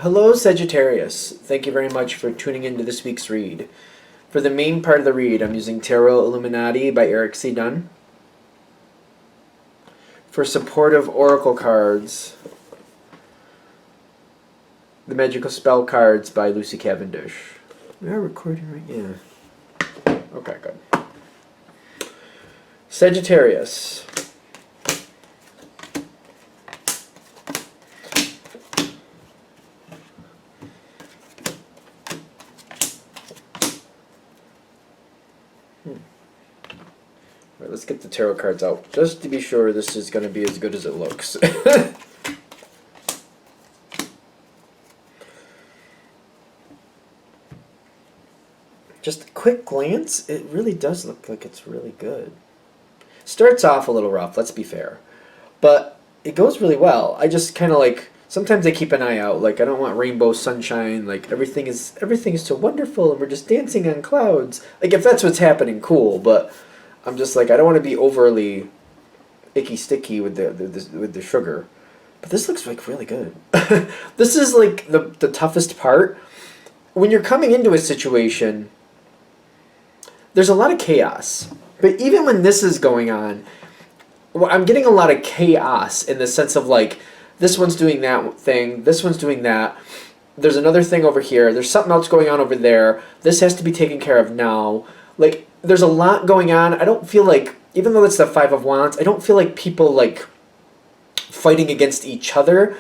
Hello, Sagittarius. Thank you very much for tuning into this week's read. For the main part of the read, I'm using Tarot Illuminati by Eric C. Dunn. For supportive oracle cards, the Magical Spell cards by Lucy Cavendish. We are recording right? Yeah. Okay, good. Sagittarius. Alright, let's get the tarot cards out, just to be sure this is going to be as good as it looks. Just a quick glance, it really does look like it's really good. Starts off a little rough, let's be fair. But it goes really well. I just kind of like, sometimes I keep an eye out. Like, I don't want rainbow sunshine. Like, everything is so wonderful and we're just dancing on clouds. Like, if that's what's happening, cool. But I'm just like, I don't want to be overly icky sticky with the sugar. But this looks like really good. This is like the toughest part. When you're coming into a situation, there's a lot of chaos. But even when this is going on, I'm getting a lot of chaos in the sense of like, this one's doing that thing, this one's doing that, there's another thing over here, there's something else going on over there, this has to be taken care of now. Like, there's a lot going on. I don't feel like, even though it's the Five of Wands, I don't feel like people like fighting against each other.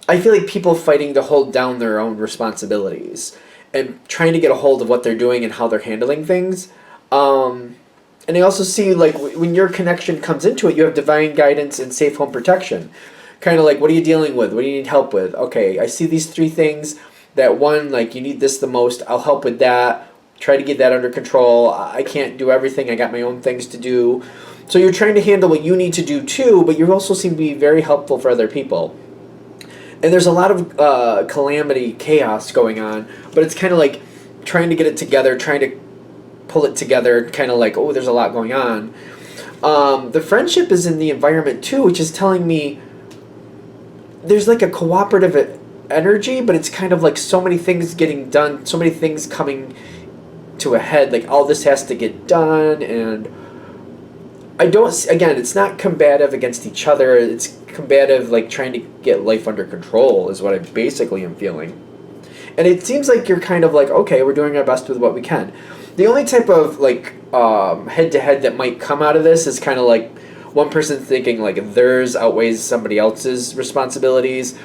I feel like people fighting to hold down their own responsibilities and trying to get a hold of what they're doing and how they're handling things. And I also see, like, when your connection comes into it, you have divine guidance and safe home protection. Kind of like, what are you dealing with? What do you need help with? Okay, I see these three things. That one, like, you need this the most. I'll help with that. Try to get that under control. I can't do everything. I got my own things to do. So you're trying to handle what you need to do too, but you also seem to be very helpful for other people. And there's a lot of calamity, chaos going on, but it's kind of like trying to get it together, trying to pull it together, kind of like, oh, there's a lot going on. The friendship is in the environment too, which is telling me there's like a cooperative energy, but it's kind of like so many things getting done, so many things coming to a head, like all this has to get done, and I don't, again, it's not combative against each other, it's combative, like trying to get life under control is what I basically am feeling. And it seems like you're kind of like, okay, we're doing our best with what we can. The only type of like head-to-head that might come out of this is kind of like one person thinking like theirs outweighs somebody else's responsibilities,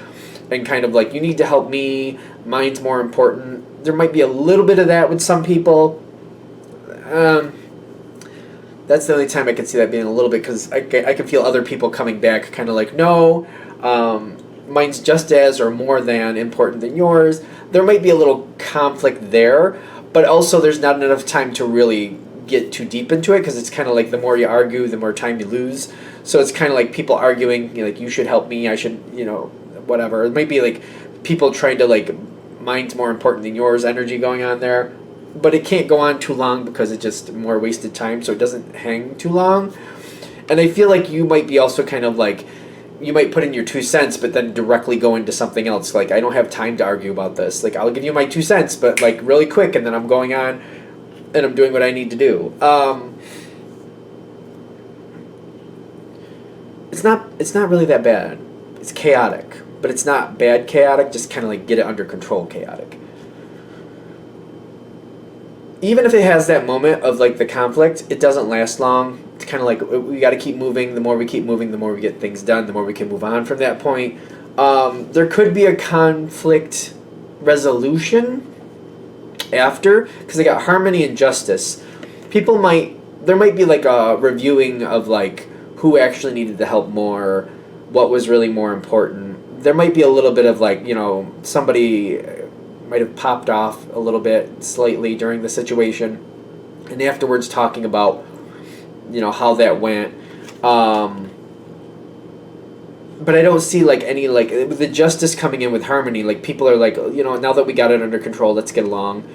and kind of like, you need to help me, mine's more important. There might be a little bit of that with some people. That's the only time I can see that being a little bit, because I can feel other people coming back kind of like, no, mine's just as or more than important than yours. There might be a little conflict there, but also there's not enough time to really get too deep into it, because it's kind of like the more you argue, the more time you lose. So it's kind of like people arguing, you know, like, you should help me, I should, you know, whatever. It might be like people trying to like, mine's more important than yours energy going on there. But it can't go on too long because it's just more wasted time, so it doesn't hang too long. And I feel like you might be also kind of like, you might put in your 2 cents, but then directly go into something else. Like, I don't have time to argue about this. Like, I'll give you my 2 cents, but like really quick, and then I'm going on and I'm doing what I need to do. It's not really that bad. It's chaotic, but it's not bad chaotic, just kind of like get it under control chaotic. Even if it has that moment of like the conflict, it doesn't last long. It's kind of like, we got to keep moving. The more we keep moving, the more we get things done, the more we can move on from that point. There could be a conflict resolution after, because I got harmony and justice. There might be like a reviewing of like who actually needed the help more, what was really more important. There might be a little bit of like, you know, somebody might have popped off a little bit slightly during the situation, and afterwards talking about, you know, how that went. But I don't see like any, like, with the justice coming in with harmony, like people are like, you know, now that we got it under control, let's get along,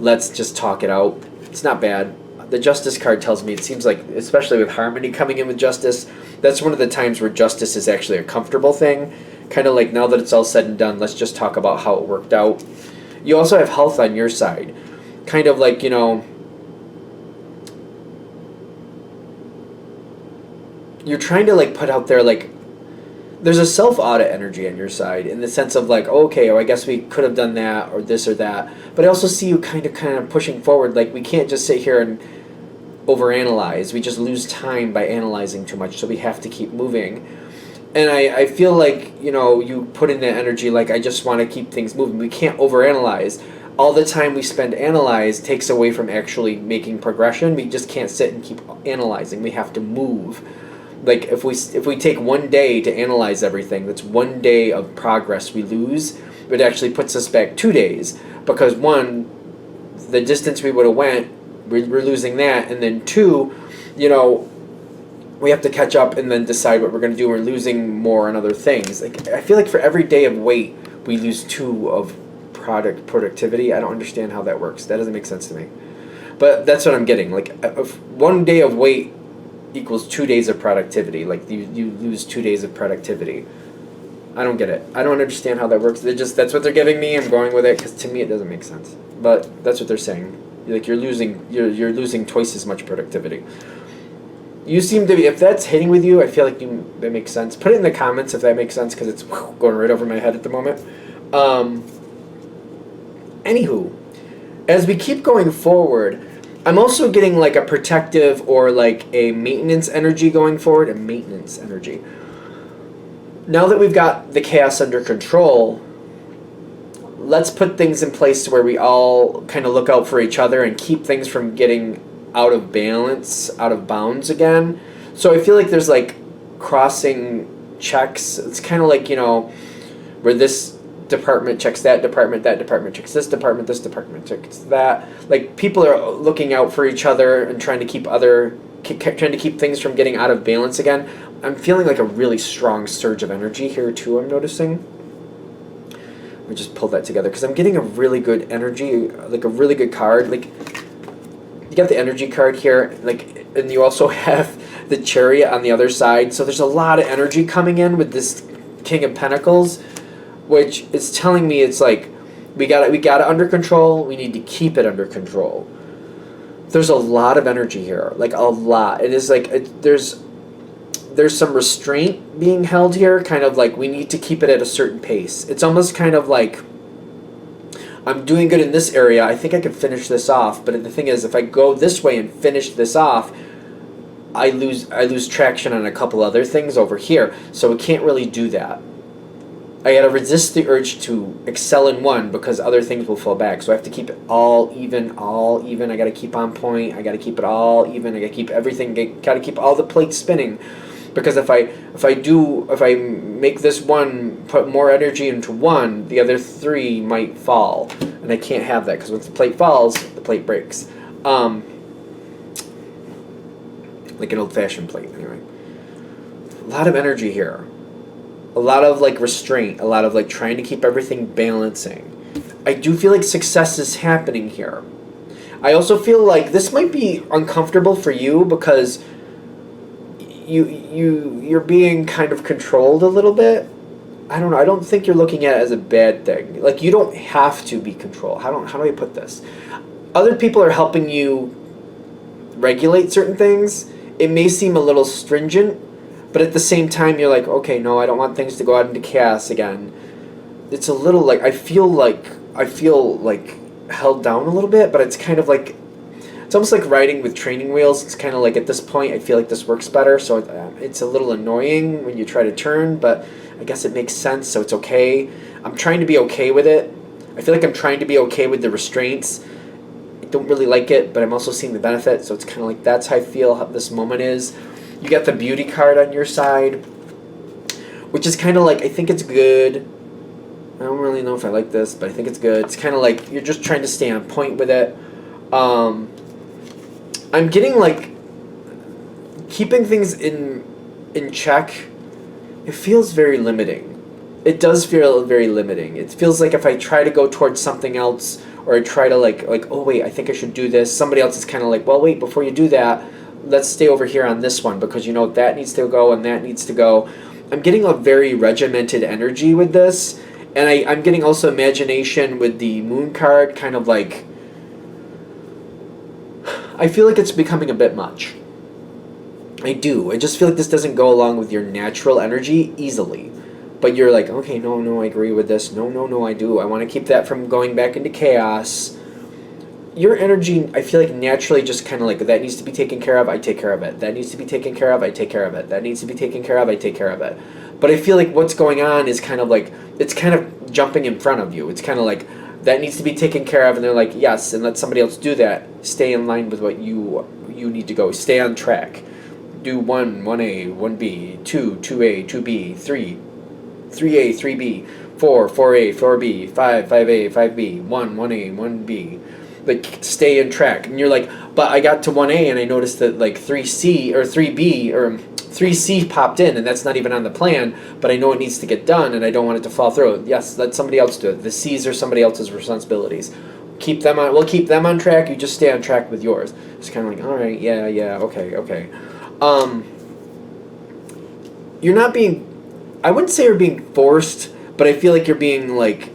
let's just talk it out. It's not bad. The justice card tells me, it seems like, especially with harmony coming in with justice, that's one of the times where justice is actually a comfortable thing, kind of like, now that it's all said and done, let's just talk about how it worked out. You also have health on your side. Kind of like, you know, you're trying to like put out there, like, there's a self-audit energy on your side in the sense of like, okay, I guess we could have done that or this or that. But I also see you kind of pushing forward. Like, we can't just sit here and overanalyze. We just lose time by analyzing too much, so we have to keep moving. And I feel like, you know, you put in that energy, like, I just want to keep things moving. We can't overanalyze. All the time we spend analyze takes away from actually making progression. We just can't sit and keep analyzing. We have to move. Like, if we take one day to analyze everything, that's one day of progress we lose. It actually puts us back 2 days, because one, the distance we would have went, we're losing that, and then two, you know, we have to catch up and then decide what we're going to do. We're losing more on other things. Like, I feel like for every day of wait, we lose 2 of productivity. I don't understand how that works. That doesn't make sense to me. But that's what I'm getting. Like, if 1 day of wait equals 2 days of productivity. Like, you lose 2 days of productivity. I don't get it. I don't understand how that works. That's what they're giving me. I'm going with it because to me it doesn't make sense. But that's what they're saying. Like, you're losing twice as much productivity. You seem to be, if that's hitting with you, I feel like that makes sense. Put it in the comments if that makes sense, because it's going right over my head at the moment. Anywho, as we keep going forward, I'm also getting like a protective or like a maintenance energy going forward. A maintenance energy. Now that we've got the chaos under control, let's put things in place where we all kind of look out for each other and keep things from getting out of balance, out of bounds again. So I feel like there's like crossing checks. It's kind of like, you know, where this department checks that department checks this department checks that. Like, people are looking out for each other and trying to keep things from getting out of balance again. I'm feeling like a really strong surge of energy here too, I'm noticing. Let me just pull that together, because I'm getting a really good energy, like a really good card. Like, you got the energy card here, like, and you also have the Chariot on the other side. So there's a lot of energy coming in with this King of Pentacles, which is telling me it's like we got it under control. We need to keep it under control. There's a lot of energy here, like a lot. It is like there's some restraint being held here, kind of like we need to keep it at a certain pace. It's almost kind of like, I'm doing good in this area, I think I can finish this off, but the thing is, if I go this way and finish this off, I lose traction on a couple other things over here, so we can't really do that. I gotta resist the urge to excel in one, because other things will fall back. So I have to keep it all even. I gotta keep on point. I gotta keep it all even. I gotta keep everything. Gotta keep all the plates spinning, because if I make this one, put more energy into one, the other 3 might fall, and I can't have that, because once the plate falls, the plate breaks. Like an old-fashioned plate, anyway. A lot of energy here. A lot of like restraint, a lot of like trying to keep everything balancing. I do feel like success is happening here. I also feel like this might be uncomfortable for you, because you're being kind of controlled a little bit. I don't know. I don't think you're looking at it as a bad thing. Like, you don't have to be controlled. How do I put this? Other people are helping you regulate certain things. It may seem a little stringent, but at the same time, you're like, okay, no, I don't want things to go out into chaos again. It's a little like, I feel like held down a little bit, but it's kind of like, it's almost like riding with training wheels. It's kind of like, at this point, I feel like this works better, so it's a little annoying when you try to turn, but I guess it makes sense, so it's okay. I'm trying to be okay with it. I feel like I'm trying to be okay with the restraints. I don't really like it, but I'm also seeing the benefit, so it's kind of like, that's how I feel how this moment is. You got the Beauty card on your side, which is kind of like, I think it's good. I don't really know if I like this, but I think it's good. It's kind of like you're just trying to stay on point with it. I'm getting like keeping things in check. It feels very limiting. It does feel very limiting. It feels like if I try to go towards something else, or I try to like oh wait, I think I should do this, somebody else is kind of like, well wait, before you do that, let's stay over here on this one, because you know that needs to go and that needs to go. I'm getting a very regimented energy with this, and I'm getting also imagination with the moon card, kind of like, I feel like it's becoming a bit much. I do. I just feel like this doesn't go along with your natural energy easily. But you're like, okay, no, I agree with this. No, I do. I want to keep that from going back into chaos. Your energy, I feel like naturally just kind of like, that needs to be taken care of, I take care of it. That needs to be taken care of, I take care of it. That needs to be taken care of, I take care of it. But I feel like what's going on is kind of like, it's kind of jumping in front of you. It's kind of like, that needs to be taken care of, and they're like, yes, and let somebody else do that. Stay in line with what you need to go. Stay on track. Do 1A, 1B, 2A, 2B, 3A, 3B, 4A, 4B, 5A, 5B, 1A, 1B. Like, stay in track. And you're like, but I got to 1A and I noticed that like 3C or 3B or 3C popped in, and that's not even on the plan, but I know it needs to get done and I don't want it to fall through. Yes, let somebody else do it. The C's are somebody else's responsibilities. We'll keep them on track, you just stay on track with yours. It's kind of like, all right, yeah, okay. You're not being, I wouldn't say you're being forced, but I feel like you're being like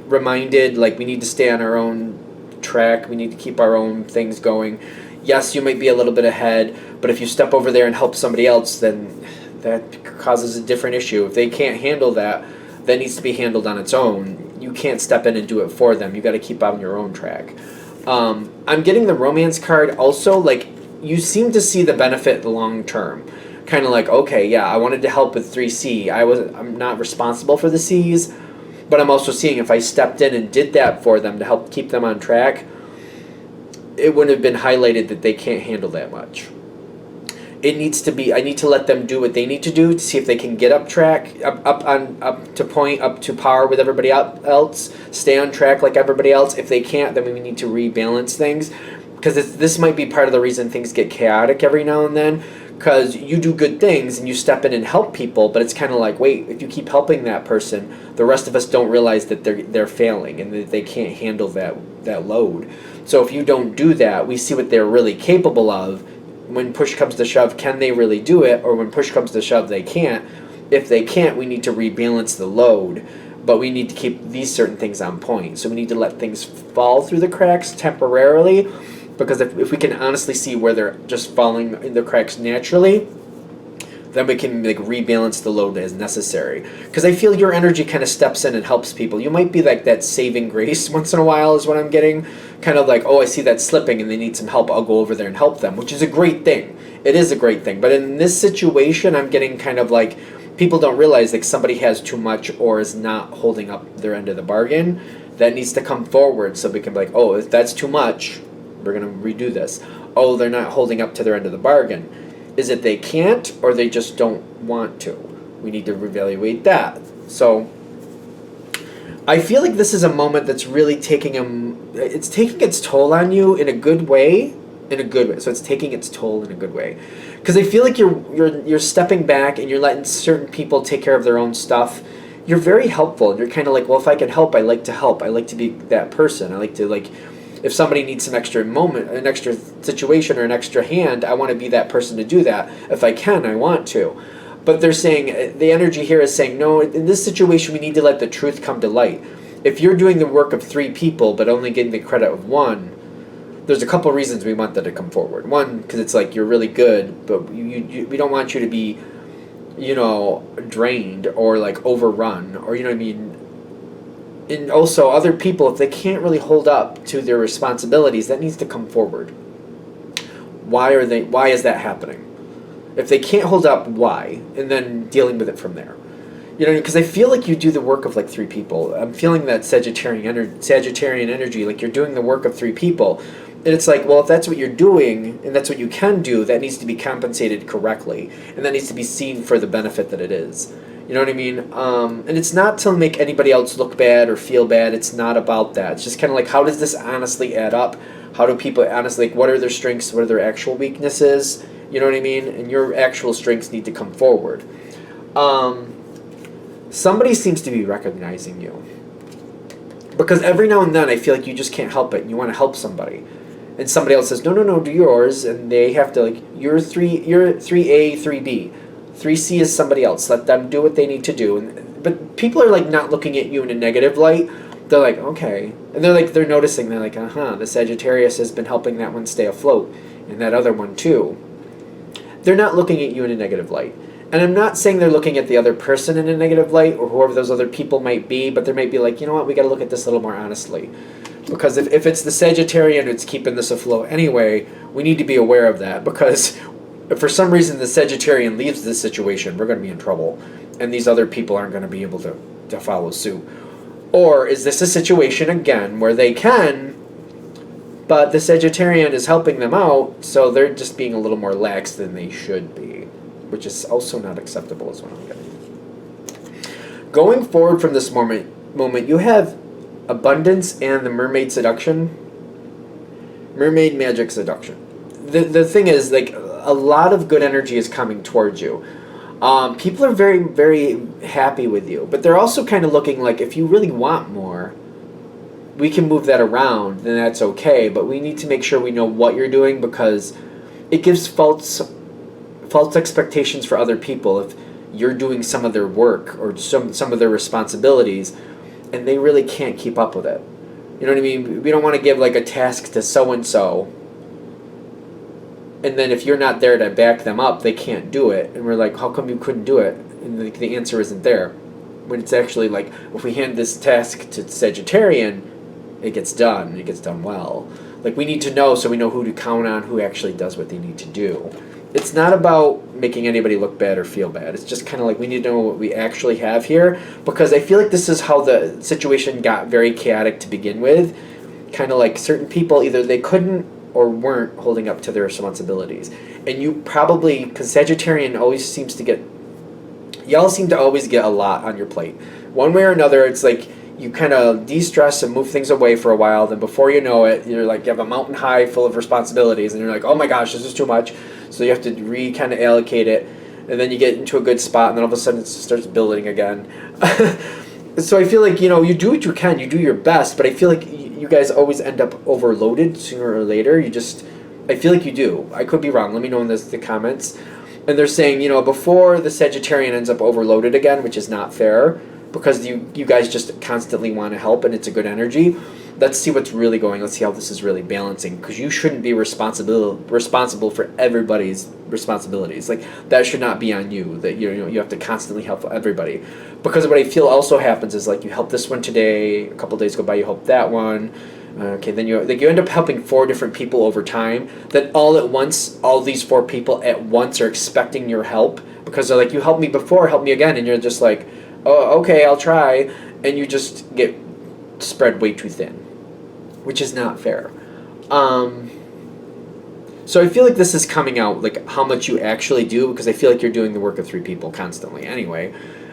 reminded, like, we need to stay on our own track, we need to keep our own things going. Yes, you might be a little bit ahead, but if you step over there and help somebody else, then that causes a different issue. If they can't handle that, that needs to be handled on its own. You can't step in and do it for them. You got to keep on your own track. I'm getting the romance card also, like, you seem to see the benefit long term. Kind of like, okay, yeah, I wanted to help with 3C. I'm not responsible for the C's, but I'm also seeing if I stepped in and did that for them to help keep them on track, it wouldn't have been highlighted that they can't handle that much. It needs to be, I need to let them do what they need to do to see if they can get up track, up to par with everybody else, stay on track like everybody else. If they can't, then we need to rebalance things, because this might be part of the reason things get chaotic every now and then, because you do good things and you step in and help people, but it's kind of like, wait, if you keep helping that person, the rest of us don't realize that they're failing and that they can't handle that load. So if you don't do that, we see what they're really capable of. When push comes to shove, can they really do it? Or when push comes to shove, they can't. If they can't, we need to rebalance the load, but we need to keep these certain things on point. So we need to let things fall through the cracks temporarily, because if we can honestly see where they're just falling in the cracks naturally, then we can like rebalance the load as necessary. Because I feel your energy kind of steps in and helps people. You might be like that saving grace once in a while is what I'm getting. Kind of like, oh, I see that slipping and they need some help, I'll go over there and help them, which is a great thing. It is a great thing. But in this situation, I'm getting kind of like, people don't realize like somebody has too much or is not holding up their end of the bargain. That needs to come forward so we can be like, oh, if that's too much, we're going to redo this. Oh, they're not holding up to their end of the bargain. Is it they can't or they just don't want to? We need to reevaluate that. So I feel like this is a moment that's really taking its toll on you in a good way. So it's taking its toll in a good way. Because I feel like you're stepping back and you're letting certain people take care of their own stuff. You're very helpful. And you're kind of like, well, if I can help, I like to help. I like to be that person. I like to, like, if somebody needs some extra moment, an extra situation or an extra hand, I want to be that person to do that. If I can, I want to. But they're saying, the energy here is saying, no, in this situation, we need to let the truth come to light. If you're doing the work of 3 people, but only getting the credit of 1, there's a couple reasons we want that to come forward. One, because it's like, you're really good, but we don't want you to be, drained or like overrun, or, you know what I mean? And also, other people, if they can't really hold up to their responsibilities, that needs to come forward. Why is that happening? If they can't hold up, why? And then dealing with it from there. Because I feel like you do the work of like 3 people. I'm feeling that Sagittarian energy, like you're doing the work of 3 people. And it's like, well, if that's what you're doing, and that's what you can do, that needs to be compensated correctly. And that needs to be seen for the benefit that it is. You know what I mean? And it's not to make anybody else look bad or feel bad. It's not about that. It's just kind of like, how does this honestly add up? How do people honestly, like, what are their strengths? What are their actual weaknesses? You know what I mean? And your actual strengths need to come forward. Somebody seems to be recognizing you. Because every now and then I feel like you just can't help it. And you want to help somebody. And somebody else says, no, do yours. And they have to, like, you're 3A, 3B. 3C is somebody else. Let them do what they need to do. But people are like not looking at you in a negative light. They're like, okay. And they're noticing, they're like, the Sagittarius has been helping that one stay afloat. And that other one too. They're not looking at you in a negative light. And I'm not saying they're looking at the other person in a negative light, or whoever those other people might be, but they might be like, you know what, we got to look at this a little more honestly. Because if it's the Sagittarian who's keeping this afloat anyway, we need to be aware of that. Because if for some reason the Sagittarian leaves this situation, we're going to be in trouble. And these other people aren't going to be able to follow suit. Or is this a situation, again, where they can, but the Sagittarian is helping them out, so they're just being a little more lax than they should be, which is also not acceptable is what I'm getting. Going forward from this moment, you have abundance and the mermaid seduction. Mermaid magic seduction. The thing is, like, a lot of good energy is coming towards you. People are very, very happy with you, but they're also kind of looking like, if you really want more, we can move that around, then that's okay, but we need to make sure we know what you're doing, because it gives false expectations for other people if you're doing some of their work or some of their responsibilities and they really can't keep up with it. You know what I mean? We don't want to give like a task to so-and-so, and then if you're not there to back them up, they can't do it. And we're like, how come you couldn't do it? And the answer isn't there. When it's actually like, if we hand this task to Sagittarian, it gets done. It gets done well. Like, we need to know so we know who to count on, who actually does what they need to do. It's not about making anybody look bad or feel bad. It's just kind of like, we need to know what we actually have here, because I feel like this is how the situation got very chaotic to begin with. Kind of like certain people, either they couldn't or weren't holding up to their responsibilities. And you probably, because Sagittarian always seems to get, y'all seem to always get a lot on your plate. One way or another, it's like you kind of de-stress and move things away for a while, then before you know it, you're like, you have a mountain high full of responsibilities, and you're like, oh my gosh, this is too much. So you have to kind of allocate it, and then you get into a good spot, and then all of a sudden it starts building again. So I feel like, you do what you can, you do your best, but I feel like you guys always end up overloaded sooner or later. I feel like you do. I could be wrong. Let me know in the comments. And they're saying, before the Sagittarian ends up overloaded again, which is not fair, because you guys just constantly want to help and it's a good energy. Let's see what's really going. Let's see how this is really balancing, because you shouldn't be responsible for everybody's responsibilities. Like, that should not be on you. That you have to constantly help everybody, because what I feel also happens is, like, you help this one today, a couple days go by, you help that one. Okay, then you end up helping 4 different people over time. That all at once, all these 4 people at once are expecting your help, because they're like, you helped me before, help me again, and you're just like, oh, okay, I'll try, and you just get spread way too thin, which is not fair. So I feel like this is coming out, like, how much you actually do, because I feel like you're doing the work of 3 people constantly anyway.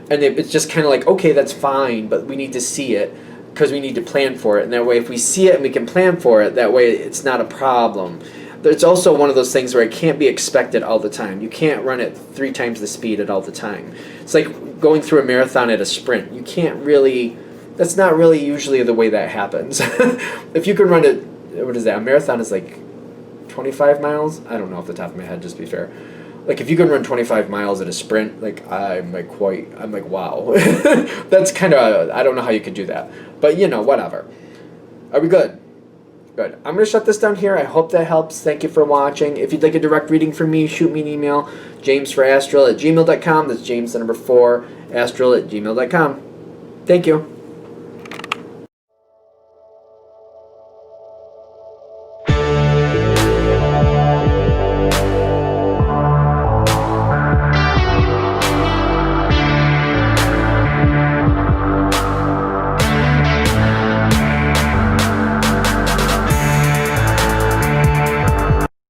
And it's just kind of like, okay, that's fine, but we need to see it, because we need to plan for it. And that way, if we see it and we can plan for it, that way it's not a problem. It's also one of those things where it can't be expected all the time. You can't run at 3 times the speed at all the time. It's like going through a marathon at a sprint. You can't really... That's not really usually the way that happens. If you can run it... What is that? A marathon is like 25 miles? I don't know off the top of my head, just to be fair. Like, if you can run 25 miles at a sprint, like, I'm like, wow. That's kind of... I don't know how you could do that. But, whatever. Are we good? Good. I'm going to shut this down here. I hope that helps. Thank you for watching. If you'd like a direct reading from me, shoot me an email. jamesforastral@gmail.com. That's James, the number 4, astral@gmail.com. Thank you.